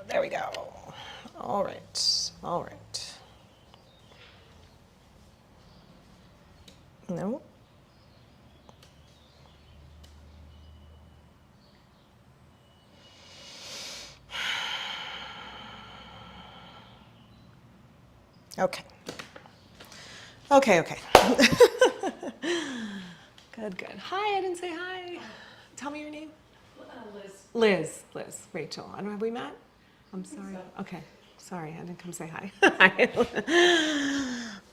There we go. All right. All right. No. Okay. Okay, okay. Good, good. Hi, I didn't say hi. Tell me your name. Liz. Liz. Rachel. I don't know, have we met? I'm sorry. Okay. Sorry, I didn't come say hi. I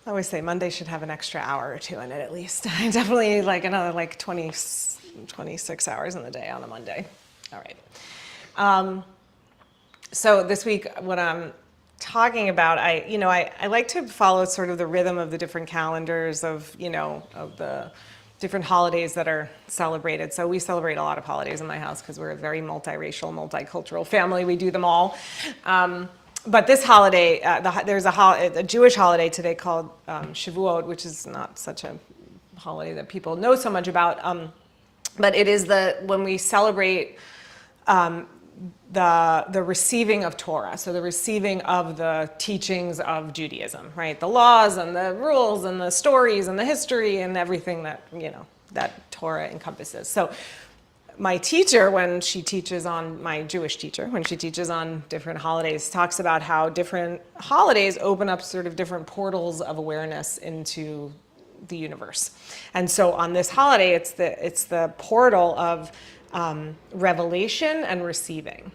always say Monday should have an extra hour or two in it at least. Definitely like another like 26 hours in the day on a Monday. All right. So this week, what I'm talking about, I like to follow sort of the rhythm of the different calendars of the different holidays that are celebrated. So we celebrate a lot of holidays in my house because we're a very multiracial, multicultural family. We do them all. But this holiday, there's a Jewish holiday today called Shavuot, which is not such a holiday that people know so much about. But it is when we celebrate the receiving of Torah, so the receiving of the teachings of Judaism, right? The laws and the rules and the stories and the history and everything that, that Torah encompasses. So my teacher, when she teaches on, my Jewish teacher, when she teaches on different holidays, talks about how different holidays open up sort of different portals of awareness into the universe. And so on this holiday, it's the portal of revelation and receiving.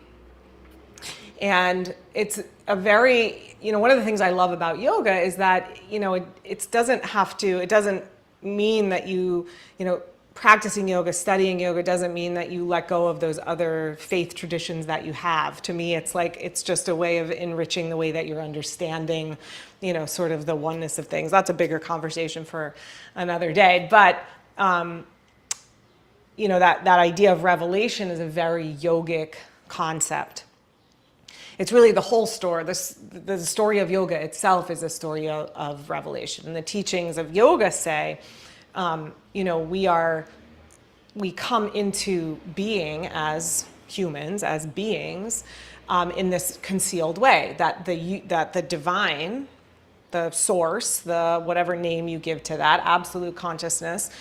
And it's a very, one of the things I love about yoga is that, it doesn't mean that practicing yoga, studying yoga doesn't mean that you let go of those other faith traditions that you have. To me, it's just a way of enriching the way that you're understanding, sort of the oneness of things. That's a bigger conversation for another day. But, that idea of revelation is a very yogic concept. It's really the whole story. The story of yoga itself is a story of revelation. And the teachings of yoga say, we come into being as humans, as beings, in this concealed way, that the divine, the source, the whatever name you give to that, absolute consciousness,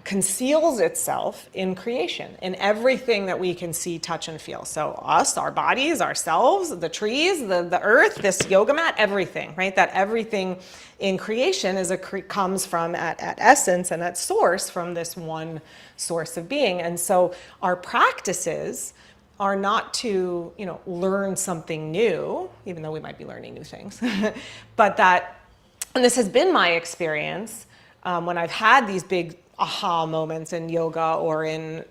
conceals itself in creation, in everything that we can see, touch, and feel. So us, our bodies, ourselves, the trees, the earth, this yoga mat, everything, right? That everything in creation comes from at essence and at source from this one source of being. And so our practices are not to, learn something new, even though we might be learning new things, but and this has been my experience when I've had these big aha moments in yoga or in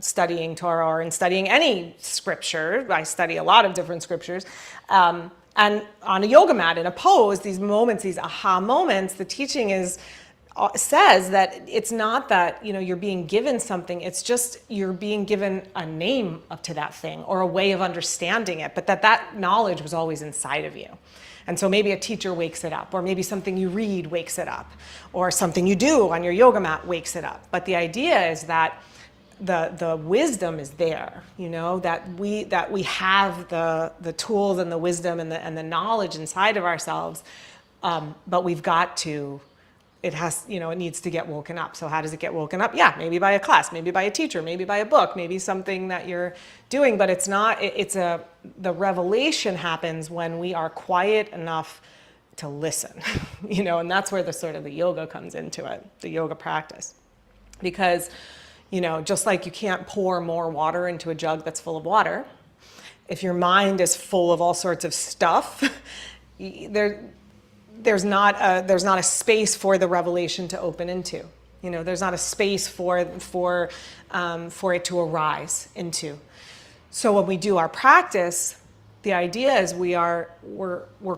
studying Torah or in studying any scripture. I study a lot of different scriptures. And on a yoga mat, in a pose, these moments, these aha moments, the teaching says that it's not that, you're being given something, it's just you're being given a name to that thing or a way of understanding it, but that knowledge was always inside of you. And so maybe a teacher wakes it up, or maybe something you read wakes it up, or something you do on your yoga mat wakes it up. But the idea is that the wisdom is there, that we have the tools and the wisdom and the knowledge inside of ourselves, but we've got to. It needs to get woken up. So how does it get woken up? Yeah, maybe by a class, maybe by a teacher, maybe by a book, maybe something that you're doing, but it's not, the revelation happens when we are quiet enough to listen, and that's where the sort of the yoga comes into it, the yoga practice. Because, just like you can't pour more water into a jug that's full of water, if your mind is full of all sorts of stuff, there's not a space for the revelation to open into. There's not a space for it to arise into. So when we do our practice, the idea is we're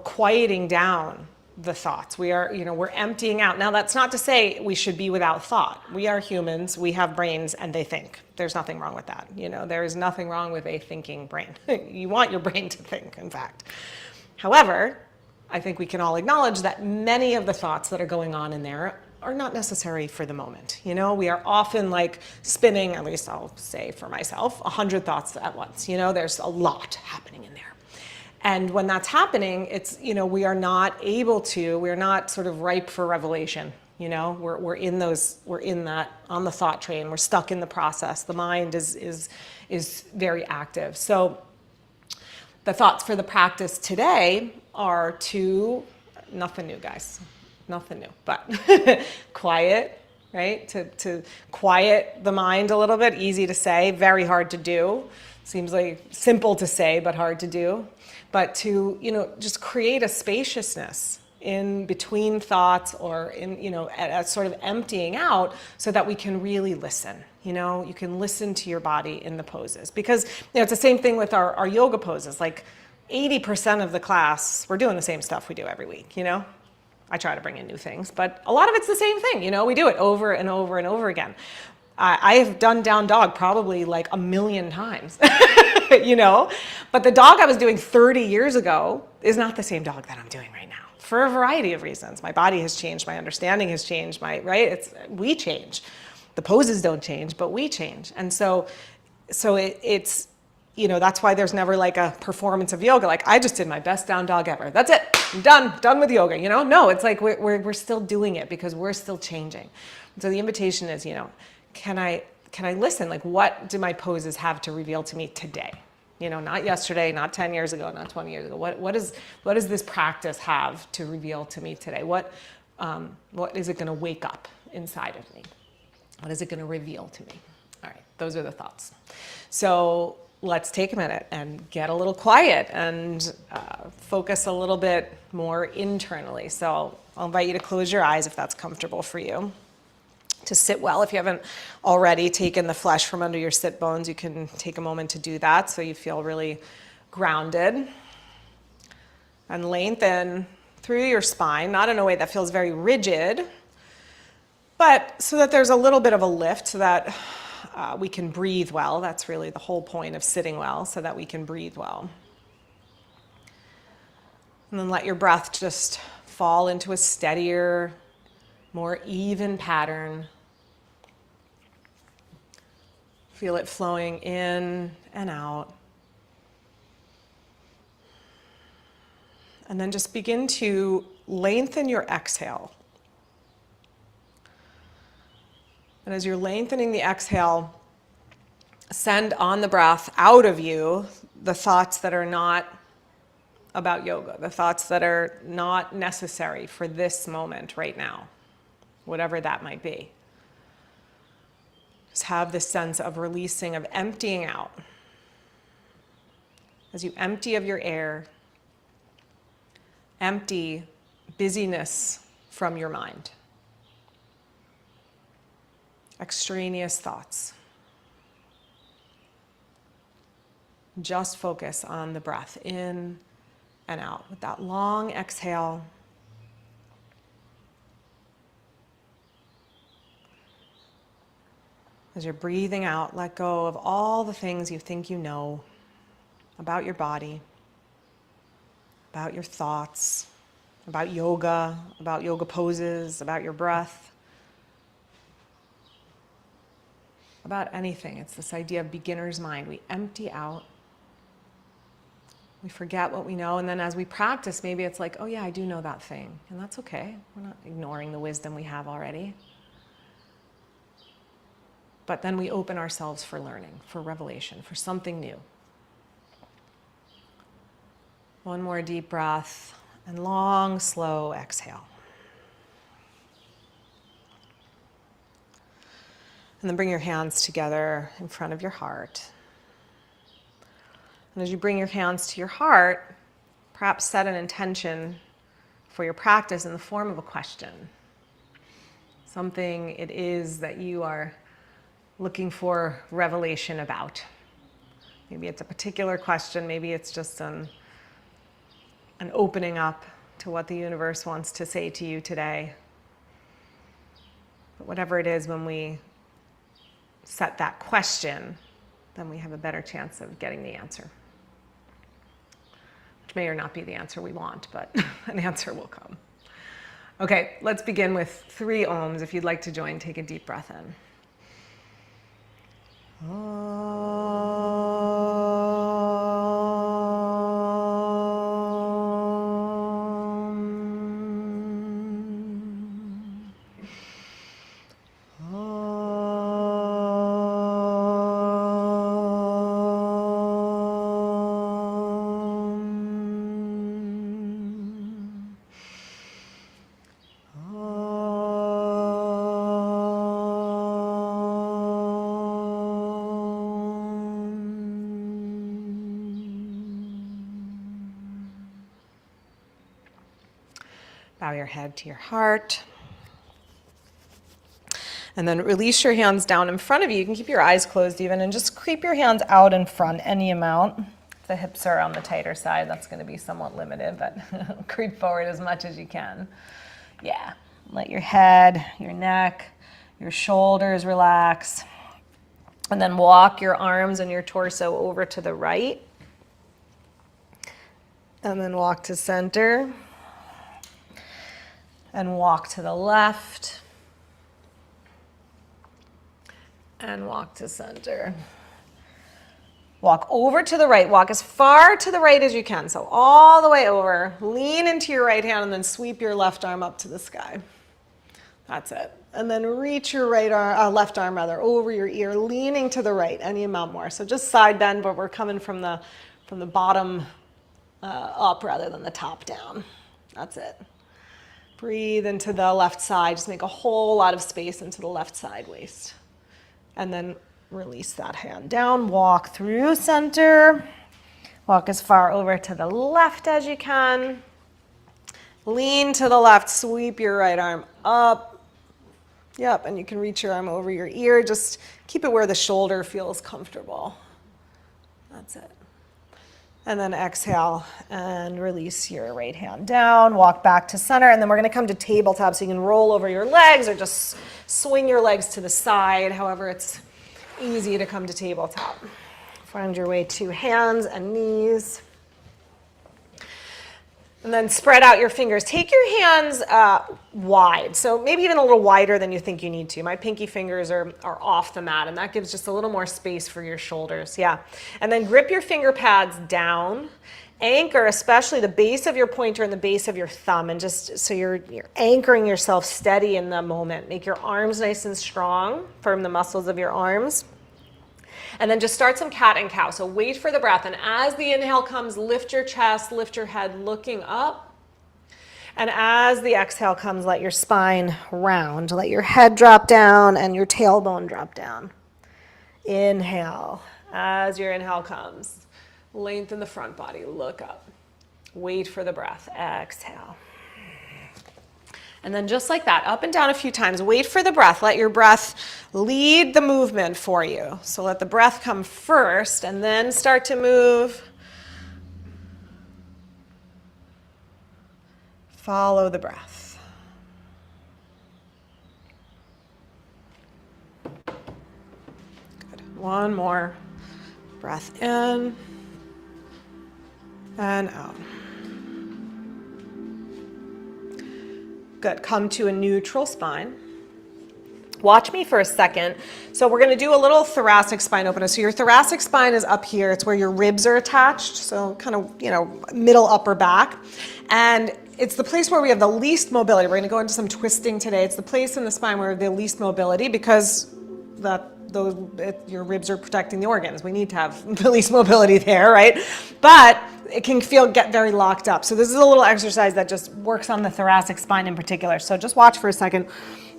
quieting down the thoughts. We're emptying out. Now that's not to say we should be without thought. We are humans, we have brains, and they think. There's nothing wrong with that. There is nothing wrong with a thinking brain. You want your brain to think, in fact. However, I think we can all acknowledge that many of the thoughts that are going on in there are not necessary for the moment. You know, we are often like spinning, at least I'll say for myself, 100 thoughts at once. You know, there's a lot happening in there. And when that's happening, it's, you know, we are not sort of ripe for revelation. You know, we're in that, on the thought train, we're stuck in the process. The mind is very active. So the thoughts for the practice today are to, nothing new, guys, nothing new, but quiet, right? To quiet the mind a little bit, easy to say, very hard to do. Seems like simple to say, but hard to do. But to, you know, just create a spaciousness in between thoughts, or in, you know, at sort of emptying out, so that we can really listen. You know, you can listen to your body in the poses, because, you know, it's the same thing with our yoga poses. Like 80% of the class, we're doing the same stuff we do every week, you know? I try to bring in new things, but a lot of it's the same thing, you know? We do it over and over and over again. I have done down dog probably like 1,000,000 times, you know? But the dog I was doing 30 years ago is not the same dog that I'm doing right now, for a variety of reasons. My body has changed, my understanding has changed, we change. The poses don't change, but we change. And so it's, you know, that's why there's never like a performance of yoga. Like, I just did my best down dog ever. That's it. I'm done with yoga, you know? No, it's like we're still doing it because we're still changing. So the invitation is, you know, can I listen? Like, what do my poses have to reveal to me today? You know, not yesterday, not 10 years ago, not 20 years ago. What does this practice have to reveal to me today? What is it going to wake up inside of me? What is it going to reveal to me? All right, those are the thoughts. So let's take a minute and get a little quiet and focus a little bit more internally. So I'll invite you to close your eyes if that's comfortable for you. To sit well. If you haven't already taken the flesh from under your sit bones, you can take a moment to do that so you feel really grounded. And lengthen through your spine, not in a way that feels very rigid, but so that there's a little bit of a lift, so that we can breathe well. That's really the whole point of sitting well, so that we can breathe well. And then let your breath just fall into a steadier, more even pattern. Feel it flowing in and out. And then just begin to lengthen your exhale. And as you're lengthening the exhale, send on the breath out of you the thoughts that are not about yoga, the thoughts that are not necessary for this moment right now, whatever that might be. Just have this sense of releasing, of emptying out. As you empty of your air, empty busyness from your mind. Extraneous thoughts. Just focus on the breath in and out with that long exhale. As you're breathing out, let go of all the things you think you know about your body, about your thoughts, about yoga poses, about your breath, about anything. It's this idea of beginner's mind. We empty out. We forget what we know, and then as we practice, maybe it's like, oh yeah, I do know that thing, and that's okay. We're not ignoring the wisdom we have already. But then we open ourselves for learning, for revelation, for something new. One more deep breath and long, slow exhale. And then bring your hands together in front of your heart. And as you bring your hands to your heart, perhaps set an intention for your practice in the form of a question. Something it is that you are looking for revelation about. Maybe it's a particular question, maybe it's just an opening up to what the universe wants to say to you today. But whatever it is, when we set that question, then we have a better chance of getting the answer. Which may or not be the answer we want, but an answer will come. Okay, let's begin with 3 ohms. If you'd like to join, take a deep breath in. Bow your head to your heart. And then release your hands down in front of you. You can keep your eyes closed even and just creep your hands out in front any amount. If the hips are on the tighter side, that's going to be somewhat limited, but creep forward as much as you can. Yeah. Let your head, your neck, your shoulders relax. And then walk your arms and your torso over to the right. And then walk to center. And walk to the left. And walk to center. Walk over to the right. Walk as far to the right as you can. So all the way over. Lean into your right hand and then sweep your left arm up to the sky. That's it. And then reach your left arm over your ear, leaning to the right, any amount more. So just side bend, but we're coming from the bottom up rather than the top down. That's it. Breathe into the left side. Just make a whole lot of space into the left side waist. And then release that hand down. Walk through center. Walk as far over to the left as you can. Lean to the left. Sweep your right arm up. Yep, and you can reach your arm over your ear. Just keep it where the shoulder feels comfortable. That's it. And then exhale and release your right hand down. Walk back to center. And then we're going to come to tabletop. So you can roll over your legs or just swing your legs to the side. However, it's easy to come to tabletop. Find your way to hands and knees. And then spread out your fingers. Take your hands wide. So maybe even a little wider than you think you need to. My pinky fingers are off the mat, and that gives just a little more space for your shoulders. Yeah. And then grip your finger pads down. Anchor, especially the base of your pointer and the base of your thumb, and just so you're anchoring yourself steady in the moment. Make your arms nice and strong. Firm the muscles of your arms. And then just start some cat and cow. So wait for the breath. And as the inhale comes, lift your chest, lift your head looking up. And as the exhale comes, let your spine round. Let your head drop down and your tailbone drop down. Inhale. As your inhale comes, lengthen the front body, look up. Wait for the breath. Exhale. And then just like that, up and down a few times. Wait for the breath. Let your breath lead the movement for you. So let the breath come first and then start to move. Follow the breath. Good. One more breath in and out. Good. Come to a neutral spine. Watch me for a second. So we're going to do a little thoracic spine opener. So your thoracic spine is up here. It's where your ribs are attached. So kind of, middle upper back. And it's the place where we have the least mobility. We're going to go into some twisting today. It's the place in the spine where we have the least mobility because your ribs are protecting the organs. We need to have the least mobility there, right? But it can get very locked up. So this is a little exercise that just works on the thoracic spine in particular. So just watch for a second.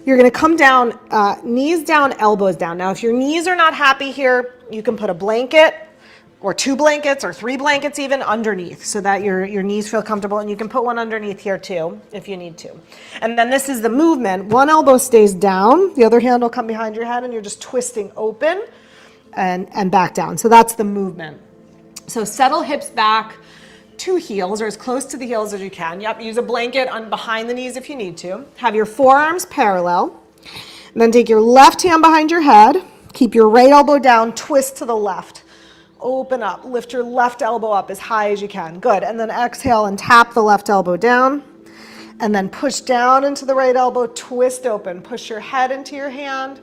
You're going to come down, knees down, elbows down. Now, if your knees are not happy here, you can put a blanket or 2 blankets or 3 blankets even underneath so that your knees feel comfortable. And you can put one underneath here too if you need to. And then this is the movement. One elbow stays down. The other hand will come behind your head and you're just twisting open and back down. So that's the movement. So settle hips back to heels or as close to the heels as you can. Yep, use a blanket on behind the knees if you need to. Have your forearms parallel. And then take your left hand behind your head. Keep your right elbow down, twist to the left. Open up, lift your left elbow up as high as you can. Good, and then exhale and tap the left elbow down. And then push down into the right elbow, twist open. Push your head into your hand,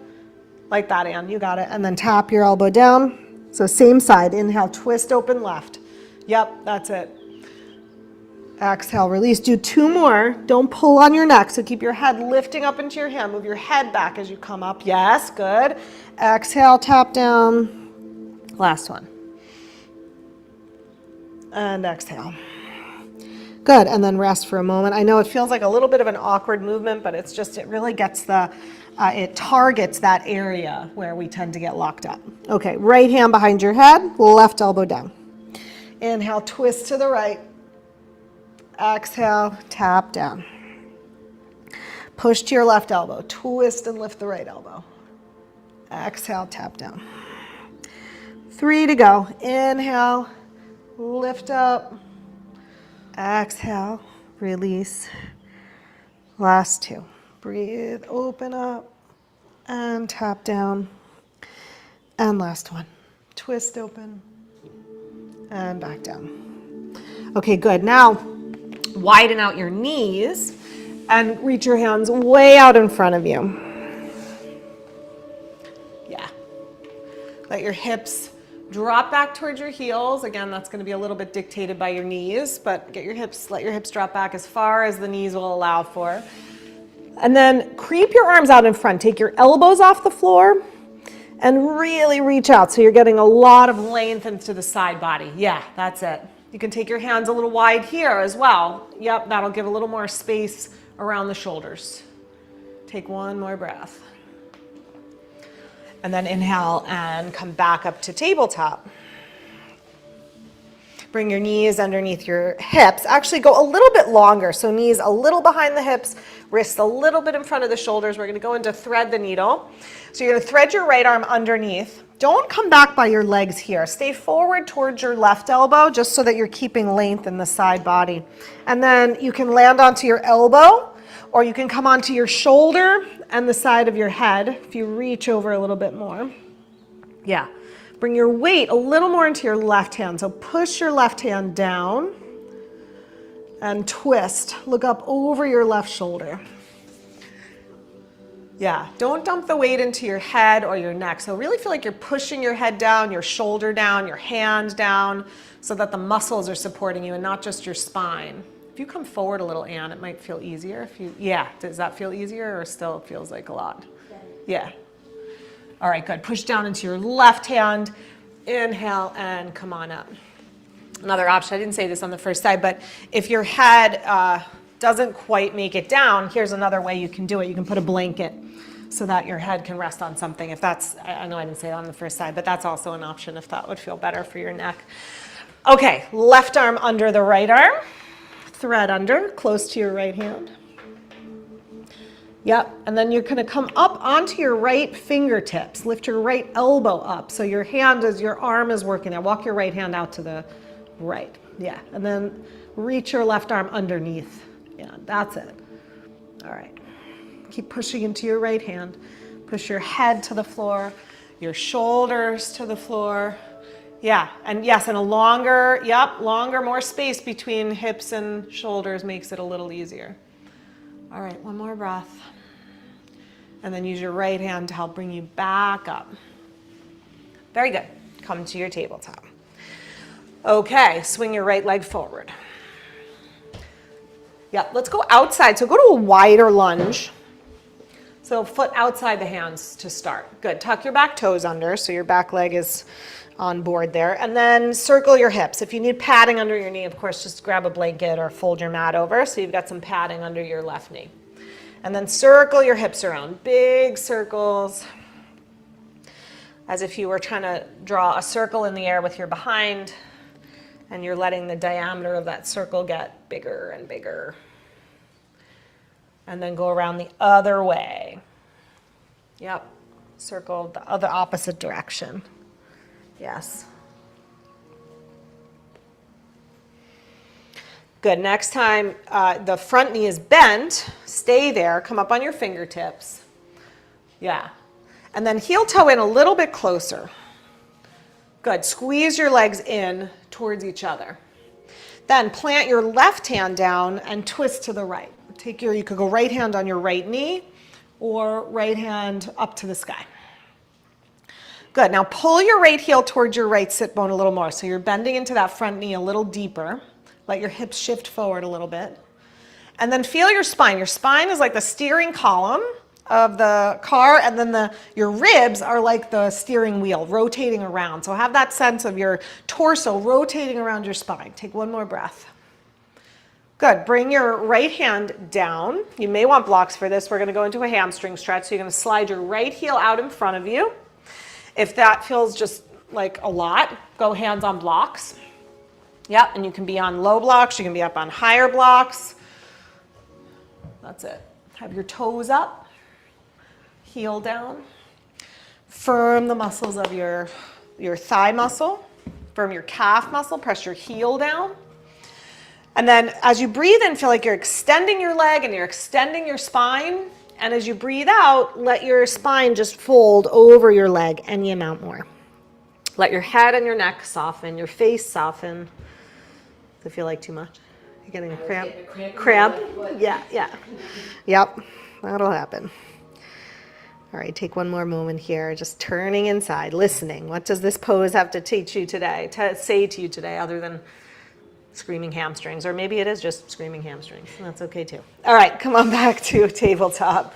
like that, Ann, you got it. And then tap your elbow down. So same side, inhale, twist open left. Yep, that's it. Exhale, release. Do 2 more. Don't pull on your neck, so keep your head lifting up into your hand. Move your head back as you come up. Yes, good. Exhale, tap down. Last one. And exhale. Good, and then rest for a moment. I know it feels like a little bit of an awkward movement, but it's just, it really gets it targets that area where we tend to get locked up. Okay, right hand behind your head, left elbow down. Inhale, twist to the right. Exhale, tap down. Push to your left elbow, twist and lift the right elbow. Exhale, tap down. 3 to go. Inhale, lift up. Exhale, release. Last 2. Breathe, open up, and tap down. And last one. Twist open, and back down. Okay, good. Now, widen out your knees and reach your hands way out in front of you. Yeah. Let your hips drop back towards your heels. Again, that's going to be a little bit dictated by your knees, but let your hips drop back as far as the knees will allow for. And then creep your arms out in front. Take your elbows off the floor and really reach out so you're getting a lot of length into the side body. Yeah, that's it. You can take your hands a little wide here as well. Yep, that'll give a little more space around the shoulders. Take 1 more breath. And then inhale and come back up to tabletop. Bring your knees underneath your hips. Actually go a little bit longer. So knees a little behind the hips, wrists a little bit in front of the shoulders. We're going to go into thread the needle. So you're going to thread your right arm underneath. Don't come back by your legs here. Stay forward towards your left elbow just so that you're keeping length in the side body. And then you can land onto your elbow, or you can come onto your shoulder and the side of your head if you reach over a little bit more. Yeah. Bring your weight a little more into your left hand. So push your left hand down and twist. Look up over your left shoulder. Yeah, don't dump the weight into your head or your neck. So really feel like you're pushing your head down, your shoulder down, your hand down, so that the muscles are supporting you and not just your spine. If you come forward a little, Anne, it might feel easier. Yeah, does that feel easier or still feels like a lot? Yeah. All right, good. Push down into your left hand. Inhale and come on up. Another option, I didn't say this on the first side, but if your head doesn't quite make it down, here's another way you can do it. You can put a blanket so that your head can rest on something. If that's, I know I didn't say that on the first side, but that's also an option if that would feel better for your neck. Okay, left arm under the right arm. Thread under, close to your right hand. Yep, and then you're going to come up onto your right fingertips. Lift your right elbow up so your arm is working there. Walk your right hand out to the right. Yeah, and then reach your left arm underneath. Yeah, that's it. All right. Keep pushing into your right hand. Push your head to the floor, your shoulders to the floor. Yeah, and yes, and longer, more space between hips and shoulders makes it a little easier. All right, 1 more breath. And then use your right hand to help bring you back up. Very good. Come to your tabletop. Okay, swing your right leg forward. Yeah, let's go outside. So go to a wider lunge. So foot outside the hands to start. Good. Tuck your back toes under so your back leg is on board there. And then circle your hips. If you need padding under your knee, of course, just grab a blanket or fold your mat over so you've got some padding under your left knee. And then circle your hips around. Big circles. As if you were trying to draw a circle in the air with your behind. And you're letting the diameter of that circle get bigger and bigger. And then go around the other way. Yep. Circle the other opposite direction. Yes. Good. Next time the front knee is bent, stay there. Come up on your fingertips. Yeah. And then heel toe in a little bit closer. Good. Squeeze your legs in towards each other. Then plant your left hand down and twist to the right. You could go right hand on your right knee or right hand up to the sky. Good. Now pull your right heel towards your right sit bone a little more. So you're bending into that front knee a little deeper. Let your hips shift forward a little bit. And then feel your spine. Your spine is like the steering column of the car, and then your ribs are like the steering wheel, rotating around. So have that sense of your torso rotating around your spine. Take one more breath. Good. Bring your right hand down. You may want blocks for this. We're going to go into a hamstring stretch. So you're going to slide your right heel out in front of you. If that feels just like a lot, go hands on blocks. Yep, and you can be on low blocks. You can be up on higher blocks. That's it. Have your toes up, heel down. Firm the muscles of your thigh muscle. Firm your calf muscle. Press your heel down. And then as you breathe in, feel like you're extending your leg and you're extending your spine. And as you breathe out, let your spine just fold over your leg any amount more. Let your head and your neck soften, your face soften. Does it feel like too much? You're getting a cramp? Cramp? Yeah. Yep, that'll happen. All right, take one more moment here, just turning inside, listening. What does this pose have to teach you today, say to you today, other than screaming hamstrings? Or maybe it is just screaming hamstrings. That's okay too. All right, come on back to tabletop.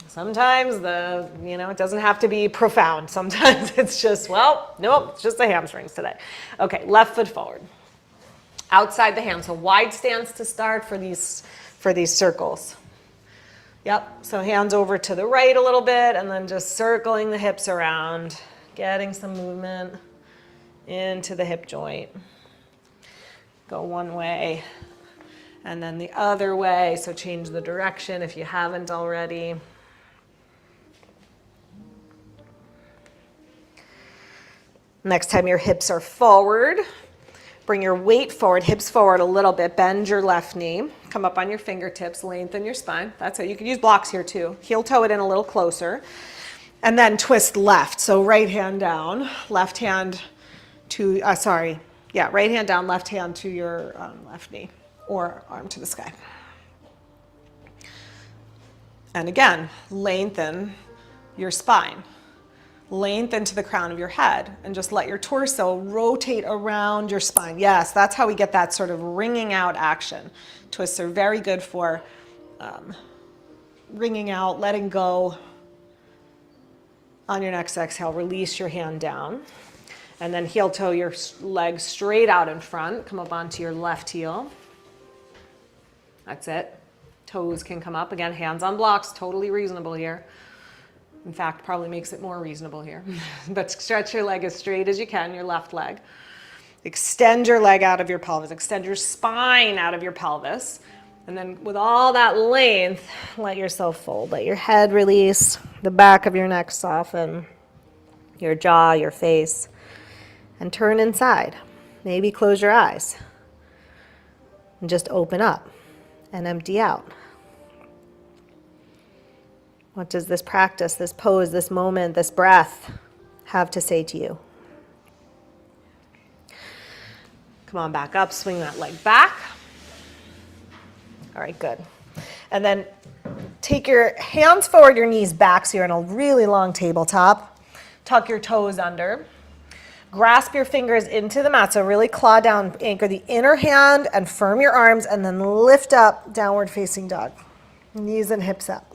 Sometimes it doesn't have to be profound. Sometimes it's just, nope, it's just the hamstrings today. Okay, left foot forward. Outside the hand, so wide stance to start for these circles. Yep, so hands over to the right a little bit and then just circling the hips around, getting some movement into the hip joint. Go one way and then the other way, so change the direction if you haven't already. Next time your hips are forward, bring your weight forward, hips forward a little bit, bend your left knee, come up on your fingertips, lengthen your spine. That's it. You can use blocks here too. Heel toe it in a little closer. And then twist left. So right hand down, left hand to, right hand down, left hand to your left knee or arm to the sky. And again, lengthen your spine. Lengthen to the crown of your head and just let your torso rotate around your spine. Yes, that's how we get that sort of wringing out action. Twists are very good for wringing out, letting go. On your next exhale, release your hand down. And then heel toe your legs straight out in front. Come up onto your left heel. That's it. Toes can come up. Again, hands on blocks, totally reasonable here. In fact, probably makes it more reasonable here. But stretch your leg as straight as you can, your left leg. Extend your leg out of your pelvis. Extend your spine out of your pelvis. And then with all that length, let yourself fold. Let your head release, the back of your neck soften, your jaw, your face, and turn inside. Maybe close your eyes and just open up and empty out. What does this practice, this pose, this moment, this breath have to say to you? Come on back up, swing that leg back. All right, good. And then take your hands forward, your knees back, so you're in a really long tabletop. Tuck your toes under. Grasp your fingers into the mat, so really claw down, anchor the inner hand and firm your arms, and then lift up, downward facing dog. Knees and hips up.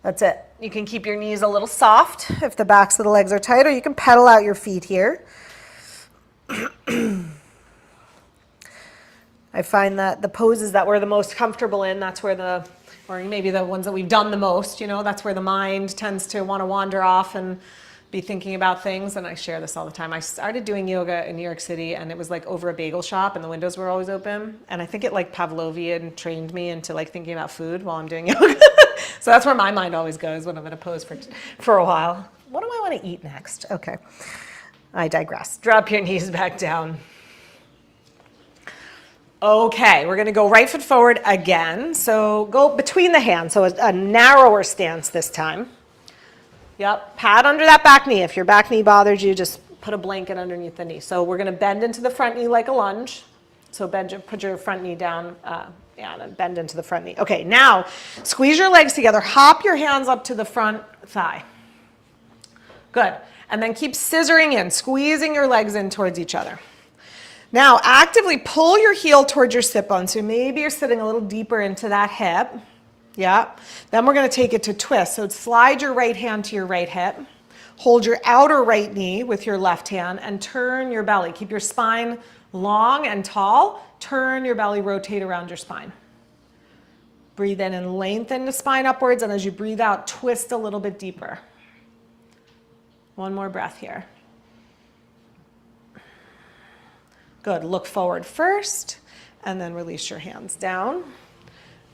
That's it. You can keep your knees a little soft if the backs of the legs are tight, or you can pedal out your feet here. I find that the poses that we're the most comfortable in, that's where or maybe the ones that we've done the most, that's where the mind tends to want to wander off and be thinking about things. And I share this all the time. I started doing yoga in New York City, and it was like over a bagel shop and the windows were always open. And I think it like Pavlovian trained me into like thinking about food while I'm doing yoga. So that's where my mind always goes when I'm in a pose for a while. What do I want to eat next? Okay, I digress. Drop your knees back down. Okay, we're going to go right foot forward again. So go between the hands, so a narrower stance this time. Yep, pad under that back knee. If your back knee bothers you, just put a blanket underneath the knee. So we're going to bend into the front knee like a lunge. So put your front knee down, and then bend into the front knee. Okay, now squeeze your legs together. Hop your hands up to the front thigh. Good. And then keep scissoring in, squeezing your legs in towards each other. Now actively pull your heel towards your sit bone. So maybe you're sitting a little deeper into that hip. Yeah. Then we're going to take it to twist. So slide your right hand to your right hip. Hold your outer right knee with your left hand and turn your belly. Keep your spine long and tall. Turn your belly, rotate around your spine. Breathe in and lengthen the spine upwards. And as you breathe out, twist a little bit deeper. One more breath here. Good. Look forward first, and then release your hands down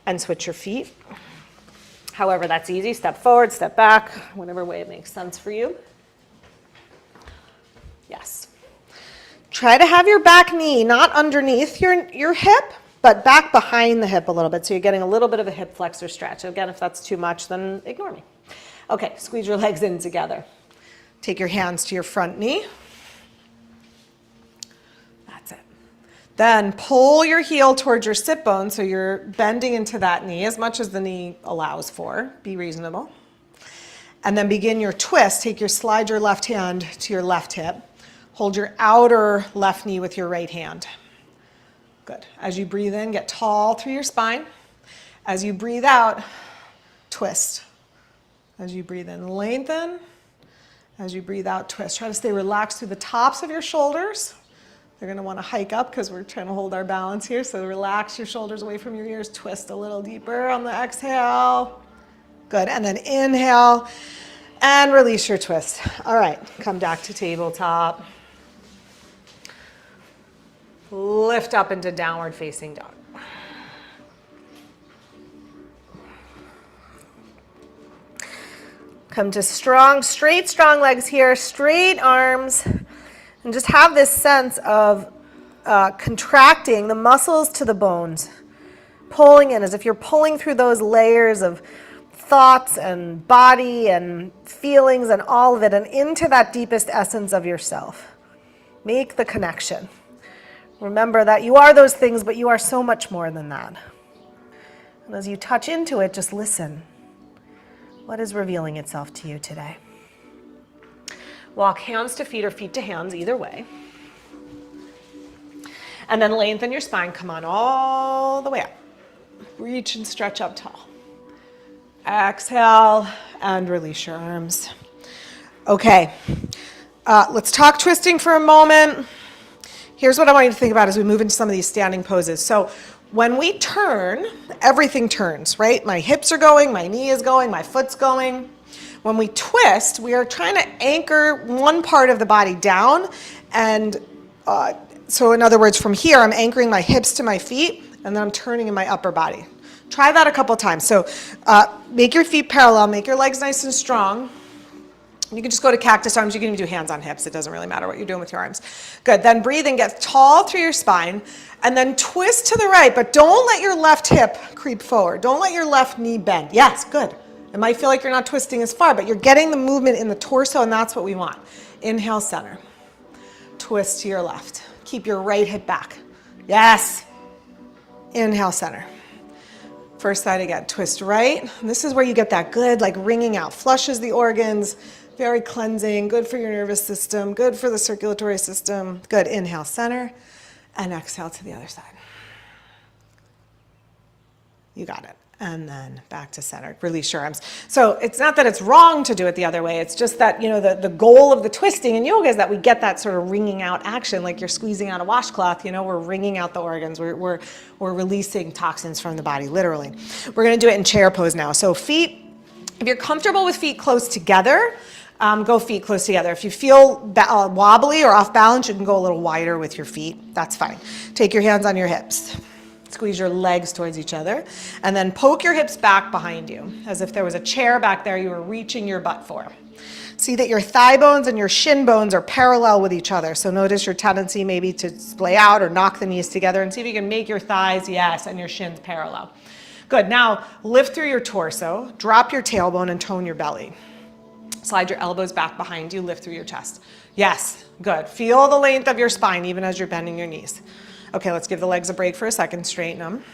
and switch your feet. However that's easy. Step forward, step back, whatever way it makes sense for you. Yes. Try to have your back knee not underneath your hip, but back behind the hip a little bit, so you're getting a little bit of a hip flexor stretch. So again, if that's too much, then ignore me. Okay, squeeze your legs in together. Take your hands to your front knee. That's it. Then pull your heel towards your sit bone, so you're bending into that knee as much as the knee allows for. Be reasonable. And then begin your twist. Slide your left hand to your left hip. Hold your outer left knee with your right hand. Good. As you breathe in, get tall through your spine. As you breathe out, twist. As you breathe in, lengthen. As you breathe out, twist. Try to stay relaxed through the tops of your shoulders. They're going to want to hike up because we're trying to hold our balance here. So relax your shoulders away from your ears. Twist a little deeper on the exhale. Good. And then inhale and release your twist. All right. Come back to tabletop. Lift up into downward facing dog. Come to strong legs here, straight arms, and just have this sense of contracting the muscles to the bones, pulling in as if you're pulling through those layers of thoughts and body and feelings and all of it and into that deepest essence of yourself. Make the connection. Remember that you are those things, but you are so much more than that. And as you touch into it, just listen. What is revealing itself to you today? Walk hands to feet or feet to hands, either way. And then lengthen your spine. Come on all the way up. Reach and stretch up tall. Exhale and release your arms. Okay, let's talk twisting for a moment. Here's what I want you to think about as we move into some of these standing poses. So when we turn, everything turns, right? My hips are going, my knee is going, my foot's going. When we twist, we are trying to anchor one part of the body down. And so in other words, from here, I'm anchoring my hips to my feet, and then I'm turning in my upper body. Try that a couple times. So make your feet parallel, make your legs nice and strong. You can just go to cactus arms. You can even do hands on hips. It doesn't really matter what you're doing with your arms. Good. Then breathe and get tall through your spine. And then twist to the right, but don't let your left hip creep forward. Don't let your left knee bend. Yes, good. It might feel like you're not twisting as far, but you're getting the movement in the torso, and that's what we want. Inhale, center. Twist to your left. Keep your right hip back. Yes. Inhale, center. First side again. Twist right. And this is where you get that good, like wringing out. Flushes the organs. Very cleansing, good for your nervous system, good for the circulatory system. Good. Inhale, center, and exhale to the other side. You got it. And then back to center. Release your arms. So it's not that it's wrong to do it the other way. It's just that, you know, the goal of the twisting in yoga is that we get that sort of wringing out action, like you're squeezing out a washcloth. You know, we're wringing out the organs. We're releasing toxins from the body, literally. We're going to do it in chair pose now. So feet, if you're comfortable with feet close together, go feet close together. If you feel wobbly or off balance, you can go a little wider with your feet. That's fine. Take your hands on your hips. Squeeze your legs towards each other. And then poke your hips back behind you, as if there was a chair back there you were reaching your butt for. See that your thigh bones and your shin bones are parallel with each other. So notice your tendency maybe to splay out or knock the knees together, and see if you can make your thighs, yes, and your shins parallel. Good. Now lift through your torso, drop your tailbone, and tone your belly. Slide your elbows back behind you, lift through your chest. Yes, good. Feel the length of your spine even as you're bending your knees. Okay, let's give the legs a break for a second, straighten them.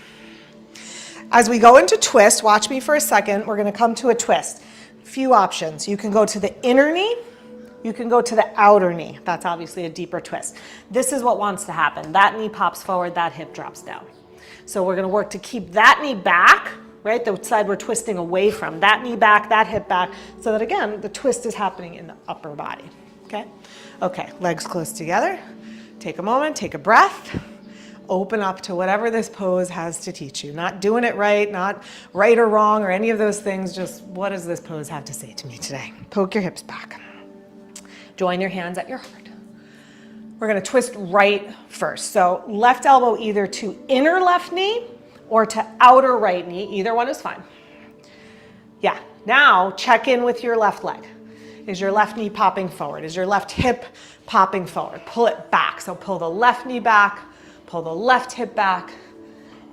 As we go into twist, watch me for a second, we're gonna come to a twist. Few options. You can go to the inner knee, you can go to the outer knee. That's obviously a deeper twist. This is what wants to happen. That knee pops forward, that hip drops down. So we're gonna work to keep that knee back, right? The side we're twisting away from. That knee back, that hip back, so that again, the twist is happening in the upper body, okay? Okay, legs close together. Take a moment, take a breath. Open up to whatever this pose has to teach you. Not doing it right, not right or wrong or any of those things, just what does this pose have to say to me today? Poke your hips back. Join your hands at your heart. We're gonna twist right first. So left elbow either to inner left knee or to outer right knee. Either one is fine. Yeah, now check in with your left leg. Is your left knee popping forward? Is your left hip popping forward? Pull it back. So pull the left knee back, pull the left hip back,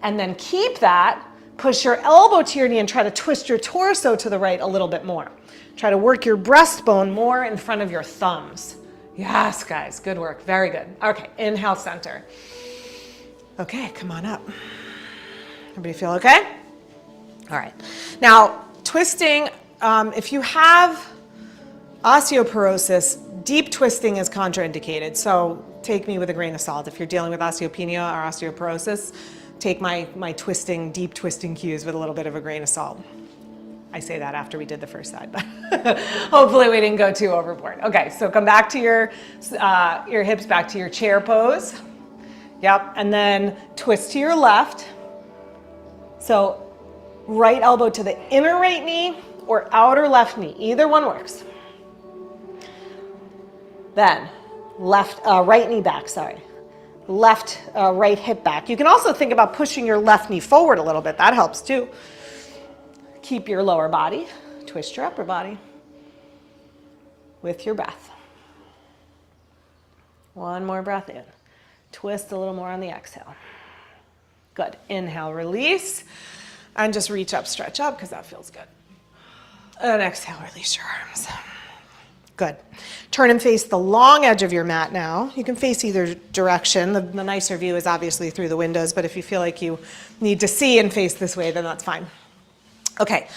and then keep that. Push your elbow to your knee and try to twist your torso to the right a little bit more. Try to work your breastbone more in front of your thumbs. Yes, guys, good work, very good. Okay, inhale, center. Okay, come on up. Everybody feel okay? All right, now twisting, if you have osteoporosis, deep twisting is contraindicated, so take me with a grain of salt. If you're dealing with osteopenia or osteoporosis, take my twisting, deep twisting cues with a little bit of a grain of salt. I say that after we did the first side, but hopefully we didn't go too overboard. Okay, so come back to your hips back to your chair pose. Yep, and then twist to your left. So right elbow to the inner right knee or outer left knee, either one works. Then right knee back, sorry. Right hip back. You can also think about pushing your left knee forward a little bit. That helps too. Keep your lower body, twist your upper body with your breath. One more breath in. Twist a little more on the exhale. Good. Inhale, release, and just reach up, stretch up, because that feels good. And exhale, release your arms. Good. Turn and face the long edge of your mat now. You can face either direction. The nicer view is obviously through the windows, but if you feel like you need to see and face this way, then that's fine. Okay,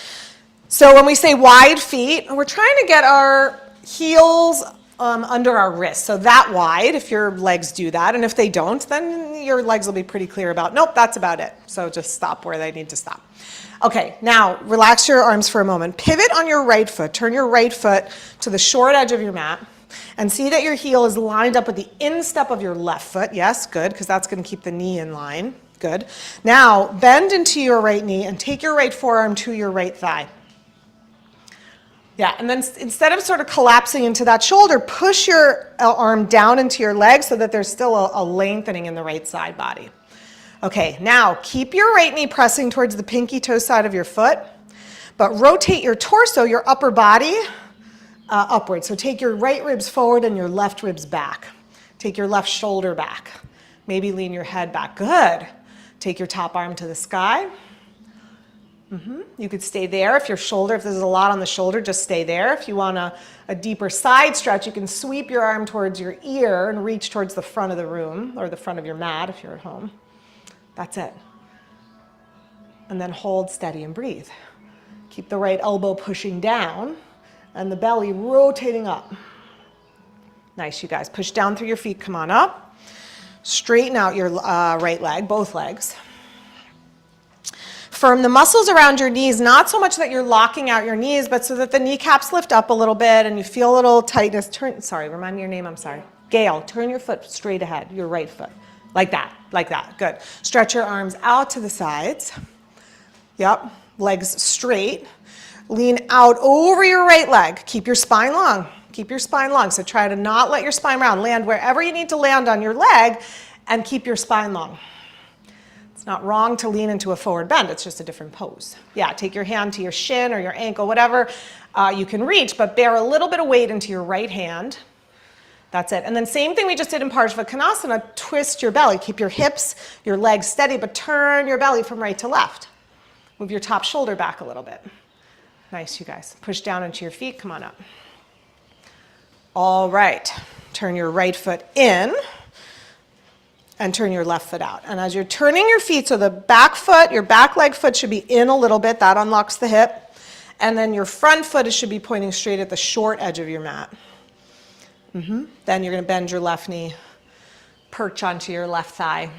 so when we say wide feet, we're trying to get our heels under our wrists. So that wide, if your legs do that, and if they don't, then your legs will be pretty clear about, nope, that's about it. So just stop where they need to stop. Okay, now relax your arms for a moment. Pivot on your right foot. Turn your right foot to the short edge of your mat and see that your heel is lined up with the instep of your left foot. Yes, good, because that's going to keep the knee in line. Good. Now bend into your right knee and take your right forearm to your right thigh. Yeah, and then instead of sort of collapsing into that shoulder, push your arm down into your leg so that there's still a lengthening in the right side body. Okay, now keep your right knee pressing towards the pinky toe side of your foot, but rotate your torso, your upper body, upward. So take your right ribs forward and your left ribs back. Take your left shoulder back. Maybe lean your head back. Good. Take your top arm to the sky. You could stay there. If there's a lot on the shoulder, just stay there. If you want a deeper side stretch, you can sweep your arm towards your ear and reach towards the front of the room or the front of your mat if you're at home. That's it. And then hold steady and breathe. Keep the right elbow pushing down and the belly rotating up. Nice, you guys. Push down through your feet. Come on up. Straighten out your right leg, both legs. Firm the muscles around your knees, not so much that you're locking out your knees, but so that the kneecaps lift up a little bit and you feel a little tightness. Remind me your name, I'm sorry. Gail, turn your foot straight ahead, your right foot. Like that, good. Stretch your arms out to the sides. Yep, legs straight. Lean out over your right leg. Keep your spine long. Keep your spine long. So try to not let your spine round. Land wherever you need to land on your leg and keep your spine long. It's not wrong to lean into a forward bend. It's just a different pose. Yeah, take your hand to your shin or your ankle, whatever you can reach, but bear a little bit of weight into your right hand. That's it. And then same thing we just did in Parsvakonasana, twist your belly. Keep your hips, your legs steady, but turn your belly from right to left. Move your top shoulder back a little bit. Nice, you guys. Push down into your feet. Come on up. All right. Turn your right foot in. and turn your left foot out. And as you're turning your feet, so the back foot, your back leg foot should be in a little bit. That unlocks the hip. And then your front foot should be pointing straight at the short edge of your mat. Then you're going to bend your left knee, perch onto your left thigh.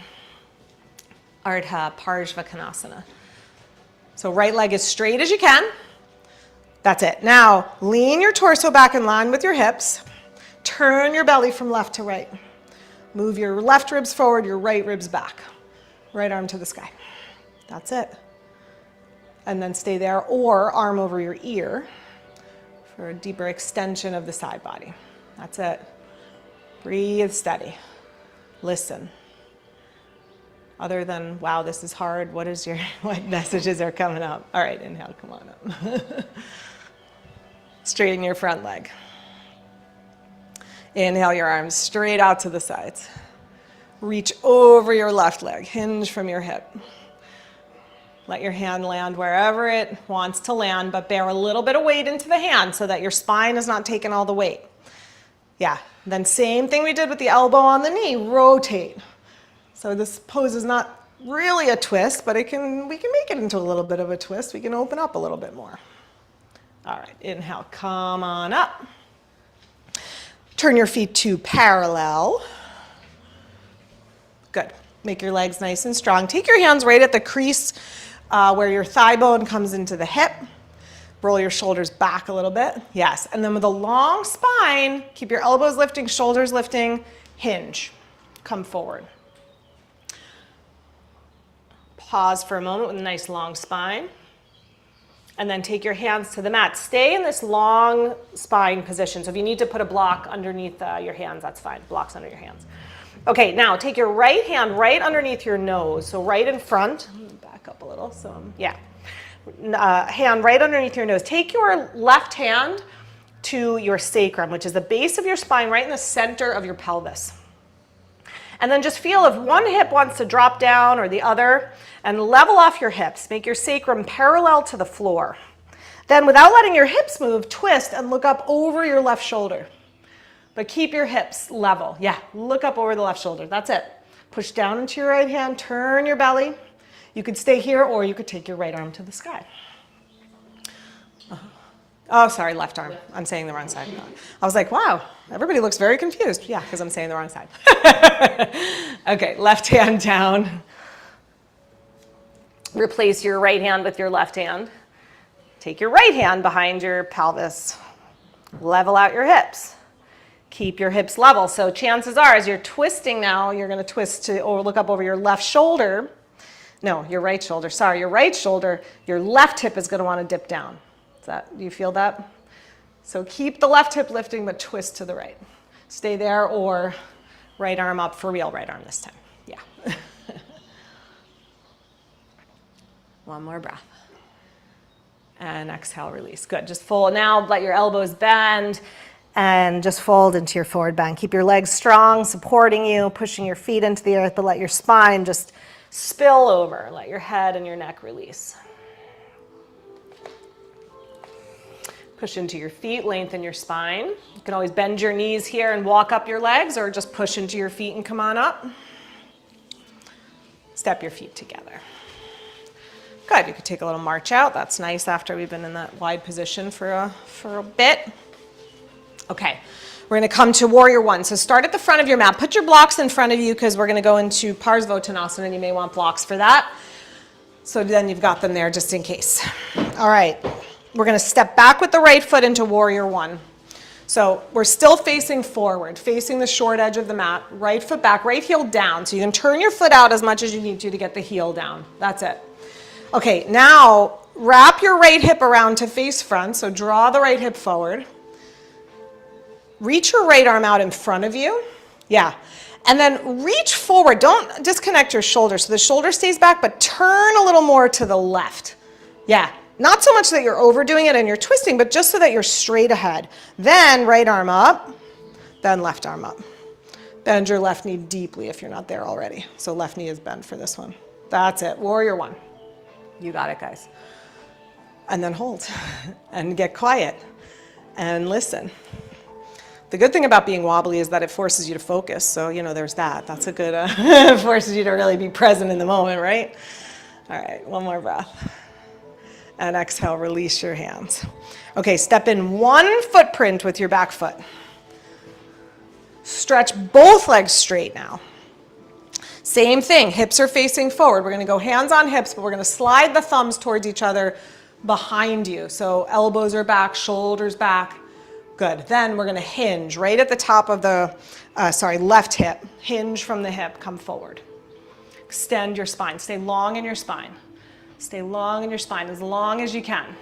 Ardha Parshvakonasana. So right leg as straight as you can. That's it. Now, lean your torso back in line with your hips. Turn your belly from left to right. Move your left ribs forward, your right ribs back. Right arm to the sky. That's it. And then stay there, or arm over your ear for a deeper extension of the side body. That's it. Breathe steady. Listen. Other than, wow, this is hard, what messages are coming up? All right, inhale, come on up. Straighten your front leg. Inhale your arms straight out to the sides. Reach over your left leg, hinge from your hip. Let your hand land wherever it wants to land, but bear a little bit of weight into the hand so that your spine is not taking all the weight. Yeah, then same thing we did with the elbow on the knee, rotate. So this pose is not really a twist, but we can make it into a little bit of a twist. We can open up a little bit more. All right, inhale, come on up. Turn your feet to parallel. Good. Make your legs nice and strong. Take your hands right at the crease where your thigh bone comes into the hip. Roll your shoulders back a little bit. Yes. And then with a long spine, keep your elbows lifting, shoulders lifting, hinge. Come forward. Pause for a moment with a nice long spine. And then take your hands to the mat. Stay in this long spine position. So if you need to put a block underneath your hands, that's fine. Blocks under your hands. Okay, now take your right hand right underneath your nose. So right in front. Back up a little. So yeah. Hand right underneath your nose. Take your left hand to your sacrum, which is the base of your spine, right in the center of your pelvis. And then just feel if one hip wants to drop down or the other, and level off your hips. Make your sacrum parallel to the floor. Then without letting your hips move, twist and look up over your left shoulder. But keep your hips level. Yeah, look up over the left shoulder. That's it. Push down into your right hand, turn your belly. You could stay here or you could take your right arm to the sky. Oh, sorry, left arm. I'm saying the wrong side. I was like, wow, everybody looks very confused. Yeah, because I'm saying the wrong side. Okay, left hand down. Replace your right hand with your left hand. Take your right hand behind your pelvis. Level out your hips. Keep your hips level. So chances are, as you're twisting now, you're going to twist to or look up over your left shoulder. No, your right shoulder. Sorry, your right shoulder. Your left hip is going to want to dip down. Do you feel that? So keep the left hip lifting, but twist to the right. Stay there or right arm up for real, right arm this time. Yeah. One more breath. And exhale, release. Good. Just fold. Now let your elbows bend and just fold into your forward bend. Keep your legs strong, supporting you, pushing your feet into the earth, but let your spine just spill over. Let your head and your neck release. Push into your feet, lengthen your spine. You can always bend your knees here and walk up your legs, or just push into your feet and come on up. Step your feet together. Good, you could take a little march out. That's nice after we've been in that wide position for a bit. Okay, we're gonna come to warrior one. So start at the front of your mat. Put your blocks in front of you because we're gonna go into Parsvottanasana and you may want blocks for that. So then you've got them there just in case. All right, we're gonna step back with the right foot into warrior one. So we're still facing forward, facing the short edge of the mat, right foot back, right heel down. So you can turn your foot out as much as you need to get the heel down. That's it. Okay, now wrap your right hip around to face front. So draw the right hip forward. Reach your right arm out in front of you. Yeah. And then reach forward. Don't disconnect your shoulder. So the shoulder stays back, but turn a little more to the left. Yeah. Not so much that you're overdoing it and you're twisting, but just so that you're straight ahead. Then right arm up, then left arm up. Bend your left knee deeply if you're not there already. So left knee is bent for this one. That's it. Warrior one. You got it, guys. And then hold and get quiet and listen. The good thing about being wobbly is that it forces you to focus. So, there's that. That's a good, forces you to really be present in the moment, right? All right, one more breath. And exhale, release your hands. Okay, step in one footprint with your back foot. Stretch both legs straight now. Same thing, hips are facing forward. We're gonna go hands on hips, but we're gonna slide the thumbs towards each other behind you. So elbows are back, shoulders back. Good, then we're gonna hinge right at the top of the, left hip. Hinge from the hip, come forward. Extend your spine, stay long in your spine. Stay long in your spine as long as you can.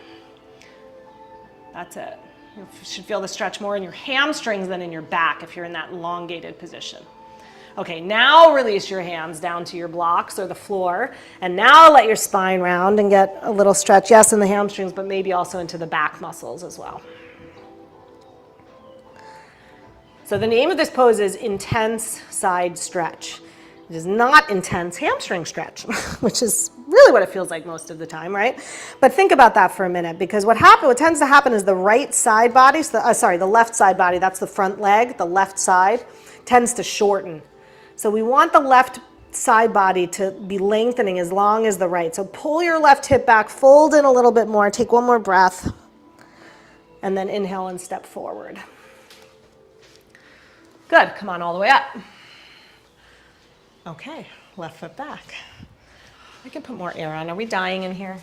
That's it. You should feel the stretch more in your hamstrings than in your back if you're in that elongated position. Okay, now release your hands down to your blocks or the floor, and now let your spine round and get a little stretch, yes, in the hamstrings, but maybe also into the back muscles as well. So the name of this pose is intense side stretch. It is not intense hamstring stretch, which is really what it feels like most of the time, right? But think about that for a minute, because what tends to happen is the right side body, the left side body, that's the front leg, the left side, tends to shorten. So we want the left side body to be lengthening as long as the right. So pull your left hip back, fold in a little bit more, take one more breath, and then inhale and step forward. Good, come on all the way up. Okay, left foot back. I can put more air on. Are we dying in here?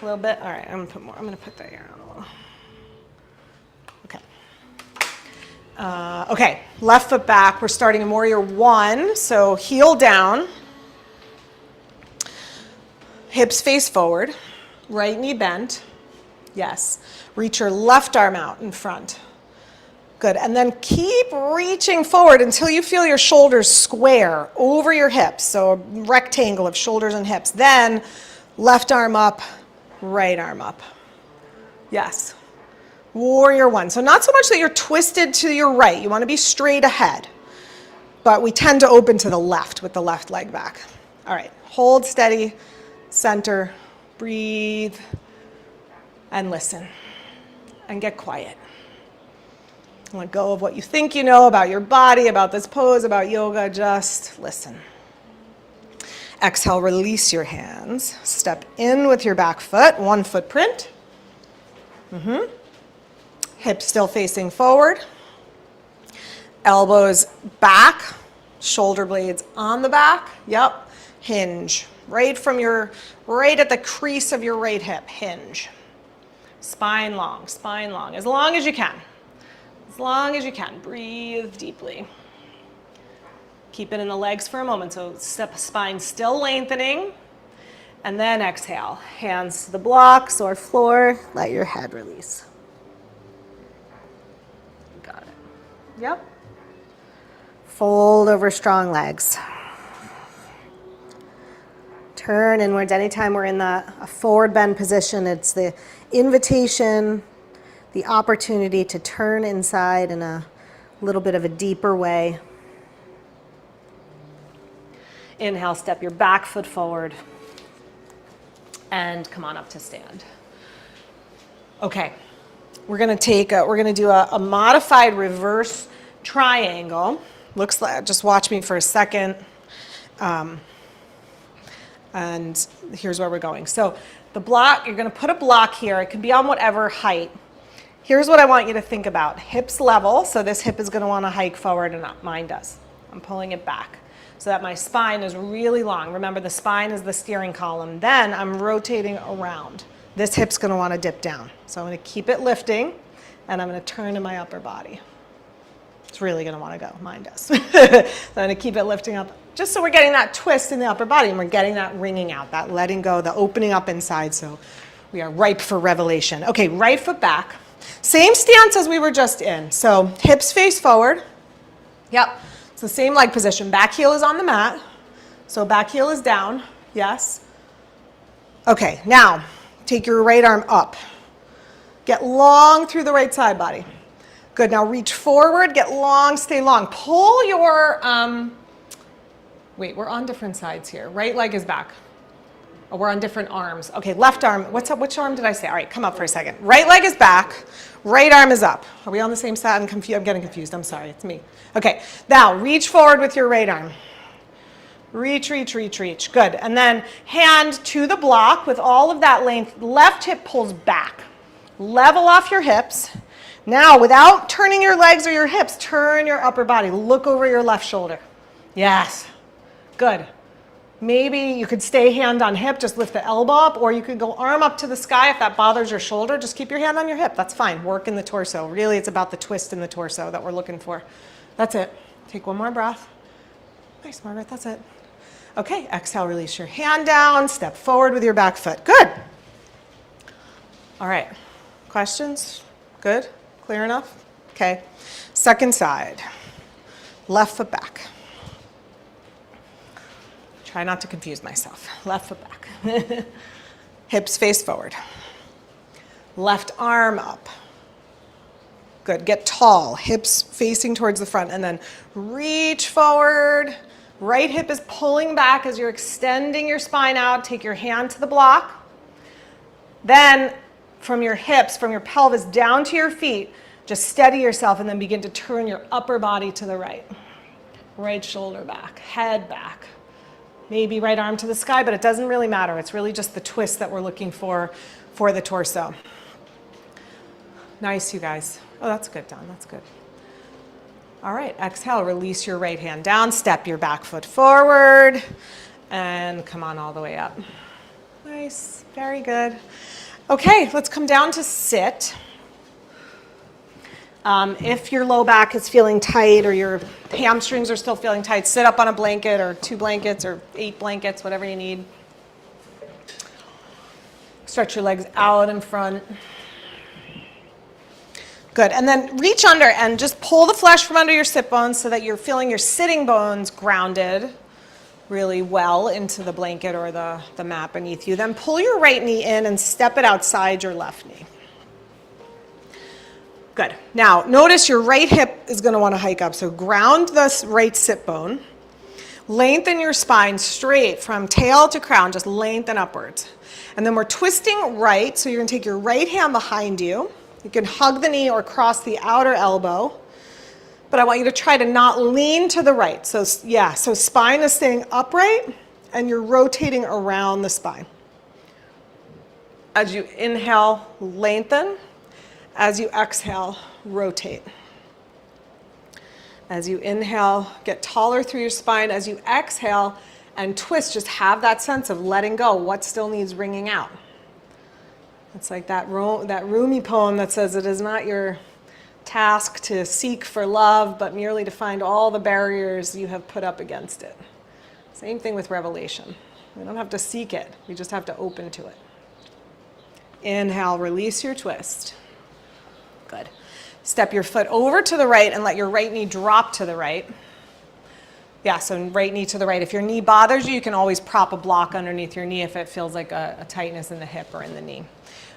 A little bit? All right, I'm gonna put the air on a little. Okay. Okay, left foot back. We're starting in warrior one. So heel down. Hips face forward. Right knee bent. Yes. Reach your left arm out in front. Good, and then keep reaching forward until you feel your shoulders square over your hips, so a rectangle of shoulders and hips. Then left arm up, right arm up. Yes. Warrior one. So not so much that you're twisted to your right, you want to be straight ahead, but we tend to open to the left with the left leg back. All right, hold steady, center, breathe, and listen, and get quiet. Let go of what you think you know about your body, about this pose, about yoga. Just listen. Exhale, release your hands. Step in with your back foot, one footprint. Hips still facing forward. Elbows back, shoulder blades on the back. Yep. Hinge. Right at the crease of your right hip. Hinge. Spine long, as long as you can. As long as you can, breathe deeply. Keep it in the legs for a moment, so spine still lengthening. And then exhale, hands to the blocks or floor, let your head release. Got it. Yep. Fold over strong legs. Turn inwards. Anytime we're in a forward bend position, it's the invitation, the opportunity to turn inside in a little bit of a deeper way. Inhale, step your back foot forward and come on up to stand. Okay, we're gonna do a modified reverse triangle. Looks like, just watch me for a second. And here's where we're going. So the block, you're gonna put a block here. It can be on whatever height. Here's what I want you to think about. Hips level, so this hip is gonna wanna hike forward and up, mine does. I'm pulling it back so that my spine is really long. Remember, the spine is the steering column. Then I'm rotating around. This hip's gonna wanna dip down. So I'm gonna keep it lifting and I'm gonna turn to my upper body. It's really gonna wanna go, mine does. So I'm gonna keep it lifting up, just so we're getting that twist in the upper body and we're getting that wringing out, that letting go, the opening up inside, so we are ripe for revelation. Okay, right foot back. Same stance as we were just in. So hips face forward. Yep, it's the same leg position. Back heel is on the mat. So back heel is down, yes. Okay, now take your right arm up. Get long through the right side body. Good, now reach forward, get long, stay long. Pull your, wait, we're on different sides here. Right leg is back. Oh, we're on different arms. Okay, left arm. What's up? Which arm did I say? All right, come up for a second. Right leg is back. Right arm is up. Are we on the same side? I'm getting confused. I'm sorry. It's me. Okay, now reach forward with your right arm. Reach, reach, reach, reach. Good. And then hand to the block with all of that length. Left hip pulls back. Level off your hips. Now, without turning your legs or your hips, turn your upper body. Look over your left shoulder. Yes. Good. Maybe you could stay hand on hip, just lift the elbow up, or you could go arm up to the sky if that bothers your shoulder. Just keep your hand on your hip. That's fine. Work in the torso. Really, it's about the twist in the torso that we're looking for. That's it. Take one more breath. Nice, Margaret. That's it. Okay, exhale, release your hand down, step forward with your back foot. Good. All right, questions? Good? Clear enough? Okay, second side. Left foot back. Try not to confuse myself. Left foot back. Hips face forward. Left arm up. Good, get tall, hips facing towards the front, and then reach forward. Right hip is pulling back as you're extending your spine out. Take your hand to the block. Then from your hips, from your pelvis down to your feet, just steady yourself and then begin to turn your upper body to the right. Right shoulder back, head back. Maybe right arm to the sky, but it doesn't really matter. It's really just the twist that we're looking for the torso. Nice, you guys. Oh, that's good, Don. That's good. All right, exhale, release your right hand down, step your back foot forward, and come on all the way up. Nice, very good. Okay, let's come down to sit. If your low back is feeling tight or your hamstrings are still feeling tight, sit up on a blanket or 2 blankets or 8 blankets, whatever you need. Stretch your legs out in front. Good, and then reach under and just pull the flesh from under your sit bones so that you're feeling your sitting bones grounded really well into the blanket or the mat beneath you. Then pull your right knee in and step it outside your left knee. Good. Now, notice your right hip is going to want to hike up. So ground the right sit bone. Lengthen your spine straight from tail to crown. Just lengthen upwards. And then we're twisting right. So you're going to take your right hand behind you. You can hug the knee or cross the outer elbow. But I want you to try to not lean to the right. So yeah, so spine is staying upright and you're rotating around the spine. As you inhale, lengthen. As you exhale, rotate. As you inhale, get taller through your spine. As you exhale and twist, just have that sense of letting go. What still needs wringing out? It's like that Rumi poem that says it is not your task to seek for love, but merely to find all the barriers you have put up against it. Same thing with revelation. We don't have to seek it. We just have to open to it. Inhale, release your twist. Good. Step your foot over to the right and let your right knee drop to the right. Yeah, so right knee to the right. If your knee bothers you, you can always prop a block underneath your knee if it feels like a tightness in the hip or in the knee.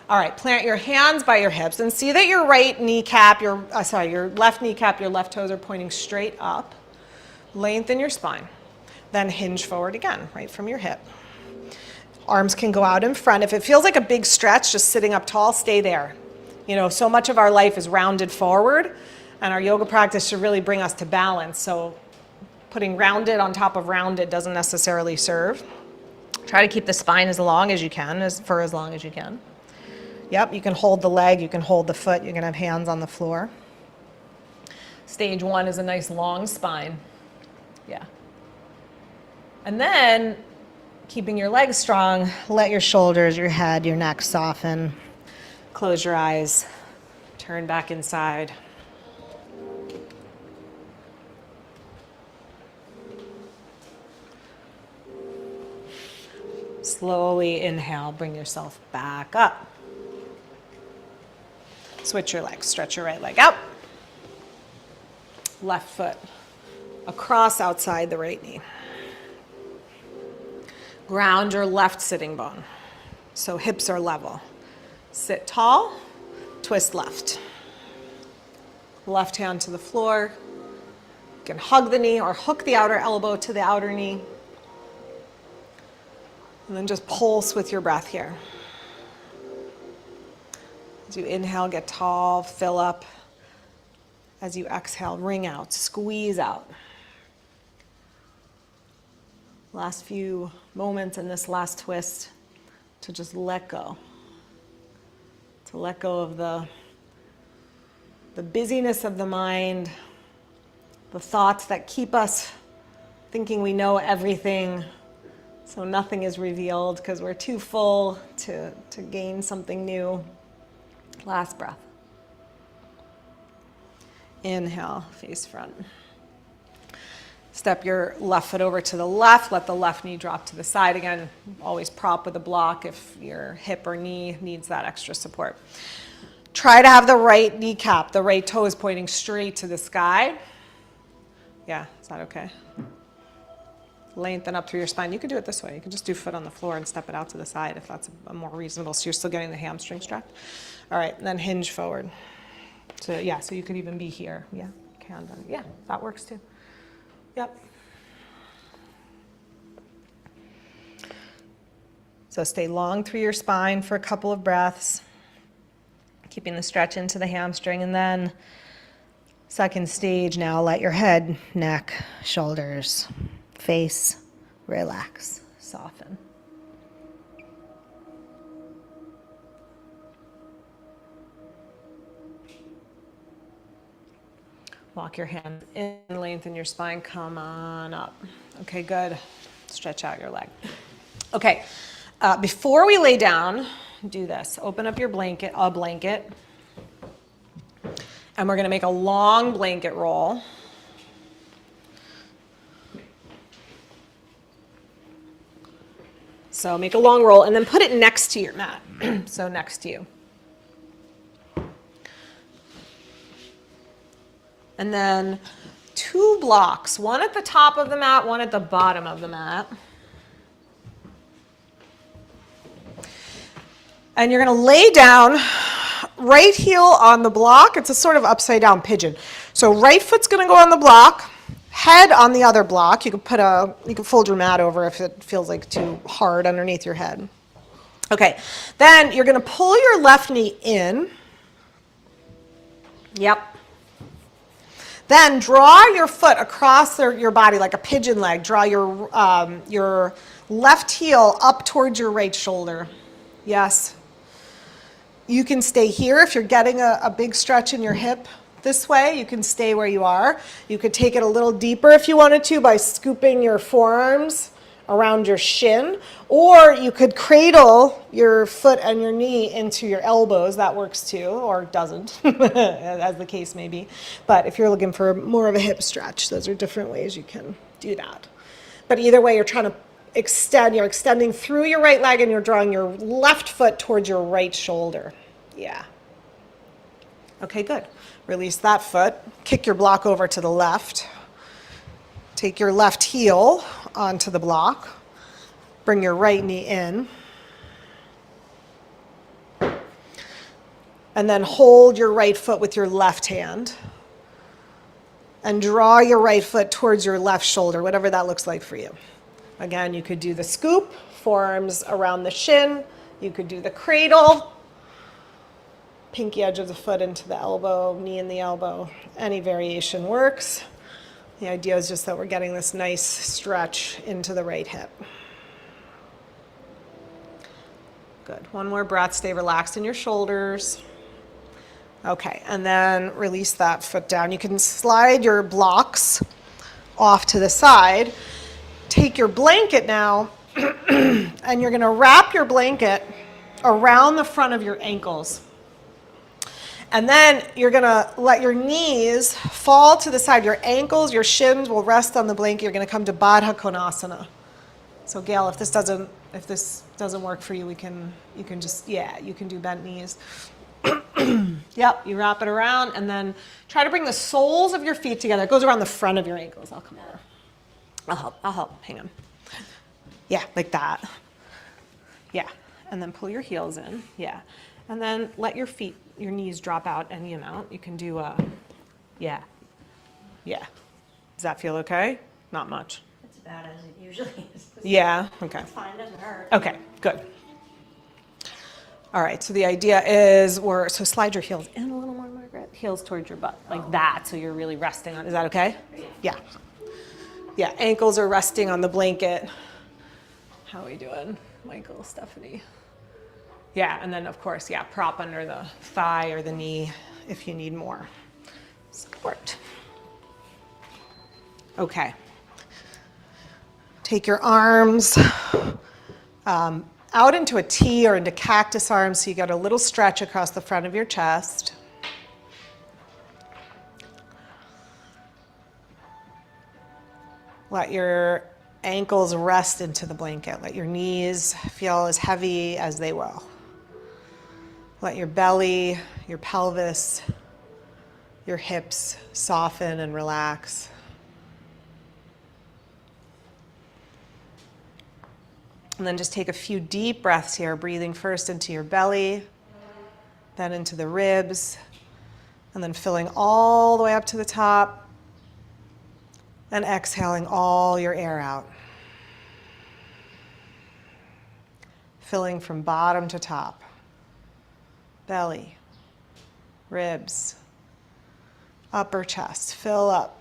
All right, plant your hands by your hips and see that your right kneecap, your left kneecap, your left toes are pointing straight up. Lengthen your spine. Then hinge forward again, right from your hip. Arms can go out in front. If it feels like a big stretch, just sitting up tall, stay there. You know, so much of our life is rounded forward, and our yoga practice should really bring us to balance. So putting rounded on top of rounded doesn't necessarily serve. Try to keep the spine as long as you can, for as long as you can. Yep, you can hold the leg, you can hold the foot, you can have hands on the floor. Stage 1 is a nice long spine. Yeah. And then, keeping your legs strong, let your shoulders, your head, your neck soften. Close your eyes, turn back inside. Slowly inhale, bring yourself back up. Switch your legs, stretch your right leg out. Left foot across outside the right knee. Ground your left sitting bone, so hips are level. Sit tall, twist left. Left hand to the floor. You can hug the knee or hook the outer elbow to the outer knee. And then just pulse with your breath here. As you inhale, get tall, fill up. As you exhale, wring out, squeeze out. Last few moments in this last twist to just let go. To let go of the busyness of the mind, the thoughts that keep us thinking we know everything, so nothing is revealed because we're too full to gain something new. Last breath. Inhale, face front. Step your left foot over to the left. Let the left knee drop to the side again. Always prop with a block if your hip or knee needs that extra support. Try to have the right kneecap, the right toe is pointing straight to the sky. Yeah, is that okay? Lengthen up through your spine. You could do it this way. You can just do foot on the floor and step it out to the side if that's a more reasonable. So you're still getting the hamstring stretch. All right, and then hinge forward. So yeah, so you could even be here. Yeah, can. Yeah, that works too. Yep. So stay long through your spine for a couple of breaths, keeping the stretch into the hamstring, and then second stage now, let your head, neck, shoulders, face relax, soften. Walk your hands in, lengthen your spine, come on up. Okay, good. Stretch out your leg. Okay, before we lay down, do this. Open up your blanket, and we're gonna make a long blanket roll. So make a long roll and then put it next to your mat. So next to you. And then 2 blocks, one at the top of the mat, one at the bottom of the mat. And you're gonna lay down, right heel on the block. It's a sort of upside down pigeon. So right foot's gonna go on the block, head on the other block. You can fold your mat over if it feels like too hard underneath your head. Okay, then you're gonna pull your left knee in. Yep. Then draw your foot across your body like a pigeon leg. Draw your left heel up towards your right shoulder. Yes. You can stay here if you're getting a big stretch in your hip this way. You can stay where you are. You could take it a little deeper if you wanted to by scooping your forearms around your shin, or you could cradle your foot and your knee into your elbows. That works too, or doesn't, as the case may be. But if you're looking for more of a hip stretch, those are different ways you can do that. But either way, you're trying to extend. You're extending through your right leg and you're drawing your left foot towards your right shoulder. Yeah. Okay, good. Release that foot. Kick your block over to the left. Take your left heel onto the block. Bring your right knee in. And then hold your right foot with your left hand. And draw your right foot towards your left shoulder, whatever that looks like for you. Again, you could do the scoop, forearms around the shin. You could do the cradle, pinky edge of the foot into the elbow, knee in the elbow. Any variation works. The idea is just that we're getting this nice stretch into the right hip. Good. One more breath. Stay relaxed in your shoulders. Okay, and then release that foot down. You can slide your blocks off to the side. Take your blanket now, and you're going to wrap your blanket around the front of your ankles. And then you're going to let your knees fall to the side. Your ankles, your shins will rest on the blanket. You're going to come to Baddha Konasana. So Gail, if this doesn't work for you, you can do bent knees. Yep, you wrap it around and then try to bring the soles of your feet together. It goes around the front of your ankles. I'll come over. I'll help. Hang on. Yeah, like that. Yeah, and then pull your heels in. Yeah, and then let your knees drop out any amount. You can do yeah. Does that feel okay? Not much. It's bad as it usually is. Yeah, okay. It's fine, it doesn't hurt. Okay, good. All right, so the idea is so slide your heels in a little more, Margaret. Heels towards your butt, like that, so you're really resting on, is that okay? Yeah. Yeah, ankles are resting on the blanket. How are we doing, Michael, Stephanie? Yeah, and then of course, yeah, prop under the thigh or the knee if you need more support. Okay. Take your arms out into a T or into cactus arms, so you got a little stretch across the front of your chest. Let your ankles rest into the blanket. Let your knees feel as heavy as they will. Let your belly, your pelvis, your hips soften and relax. And then just take a few deep breaths here, breathing first into your belly, then into the ribs, and then filling all the way up to the top, and exhaling all your air out. Filling from bottom to top. Belly, ribs, upper chest, fill up.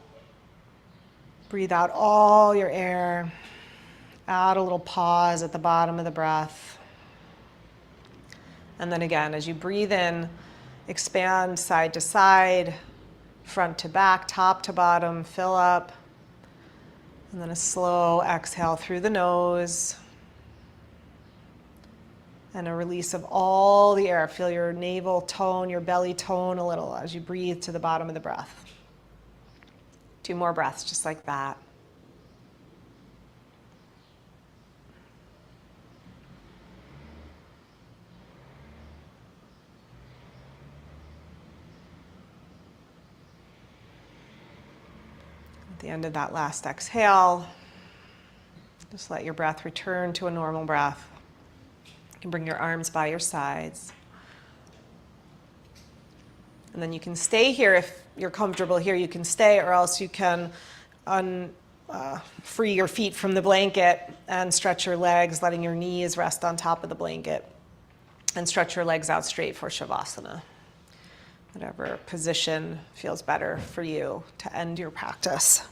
Breathe out all your air. Add a little pause at the bottom of the breath. And then again, as you breathe in, expand side to side, front to back, top to bottom, fill up. And then a slow exhale through the nose. And a release of all the air. Feel your navel tone, your belly tone a little as you breathe to the bottom of the breath. 2 more breaths, just like that. At the end of that last exhale, just let your breath return to a normal breath. You can bring your arms by your sides. And then you can stay here if you're comfortable here, you can stay, or else you can free your feet from the blanket and stretch your legs, letting your knees rest on top of the blanket. And stretch your legs out straight for Shavasana. Whatever position feels better for you to end your practice.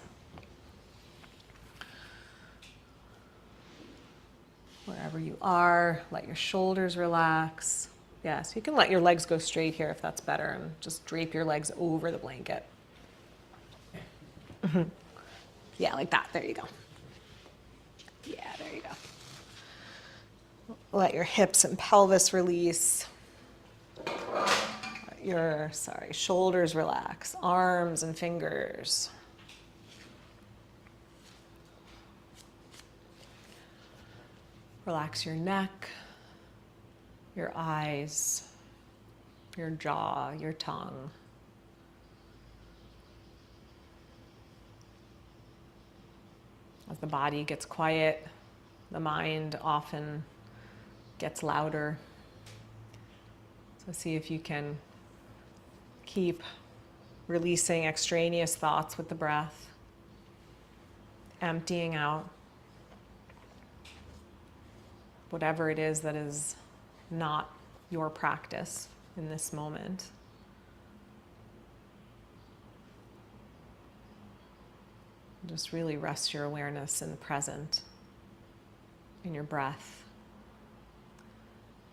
Wherever you are, let your shoulders relax. Yes, you can let your legs go straight here if that's better, and just drape your legs over the blanket. Mm-hmm. Yeah, like that. There you go. Yeah, there you go. Let your hips and pelvis release. Let your, shoulders relax. Arms and fingers. Relax your neck, your eyes, your jaw, your tongue. As the body gets quiet, the mind often gets louder. So see if you can keep releasing extraneous thoughts with the breath, emptying out whatever it is that is not your practice in this moment. Just really rest your awareness in the present, in your breath,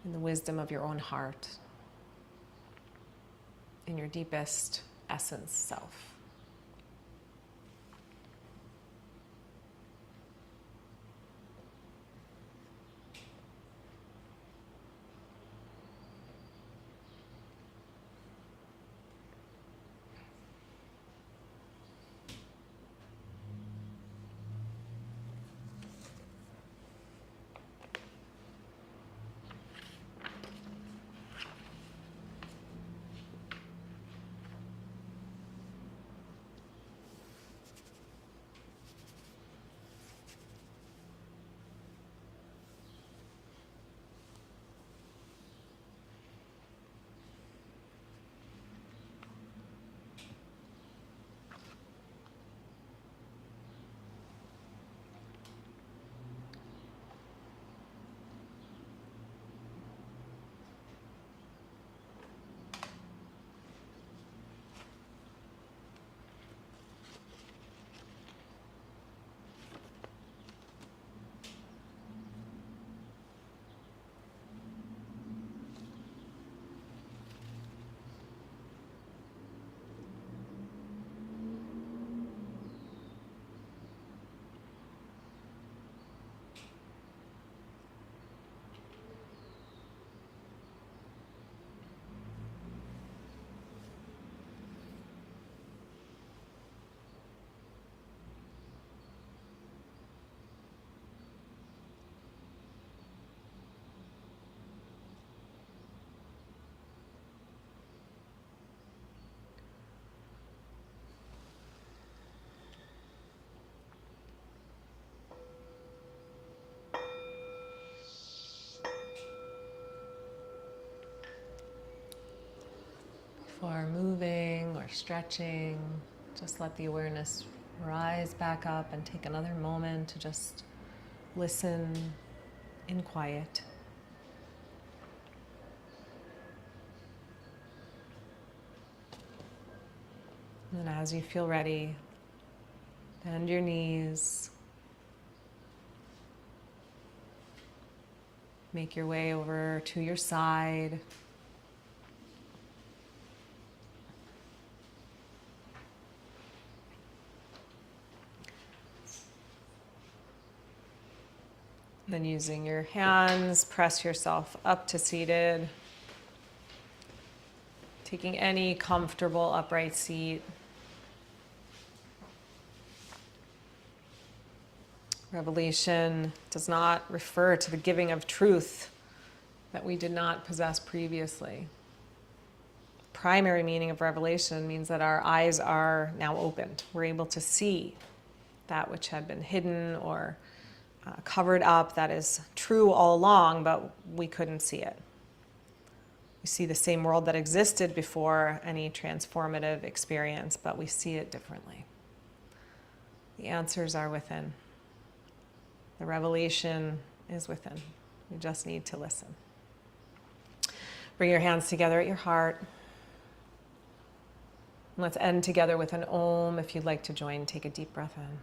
in the wisdom of your own heart, in your deepest essence self. before moving or stretching, just let the awareness rise back up and take another moment to just listen in quiet. And as you feel ready, bend your knees. Make your way over to your side. Then using your hands, press yourself up to seated. Taking any comfortable upright seat. Revelation does not refer to the giving of truth that we did not possess previously. Primary meaning of revelation means that our eyes are now opened. We're able to see that which had been hidden or covered up, that is true all along, but we couldn't see it. We see the same world that existed before any transformative experience, but we see it differently. The answers are within. The revelation is within. We just need to listen. Bring your hands together at your heart. And let's end together with an Om. If you'd like to join, take a deep breath in.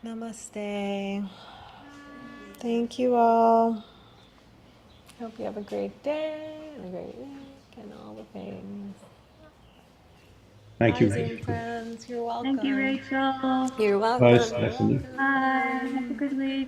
Namaste. Thank you all. Hope you have a great day and a great week and all the things. Thank you, Bye, Zoom Rachel. friends. You're welcome. Thank you, Rachel. You're welcome. Bye, You're Stephanie. welcome. Bye. Have a good week.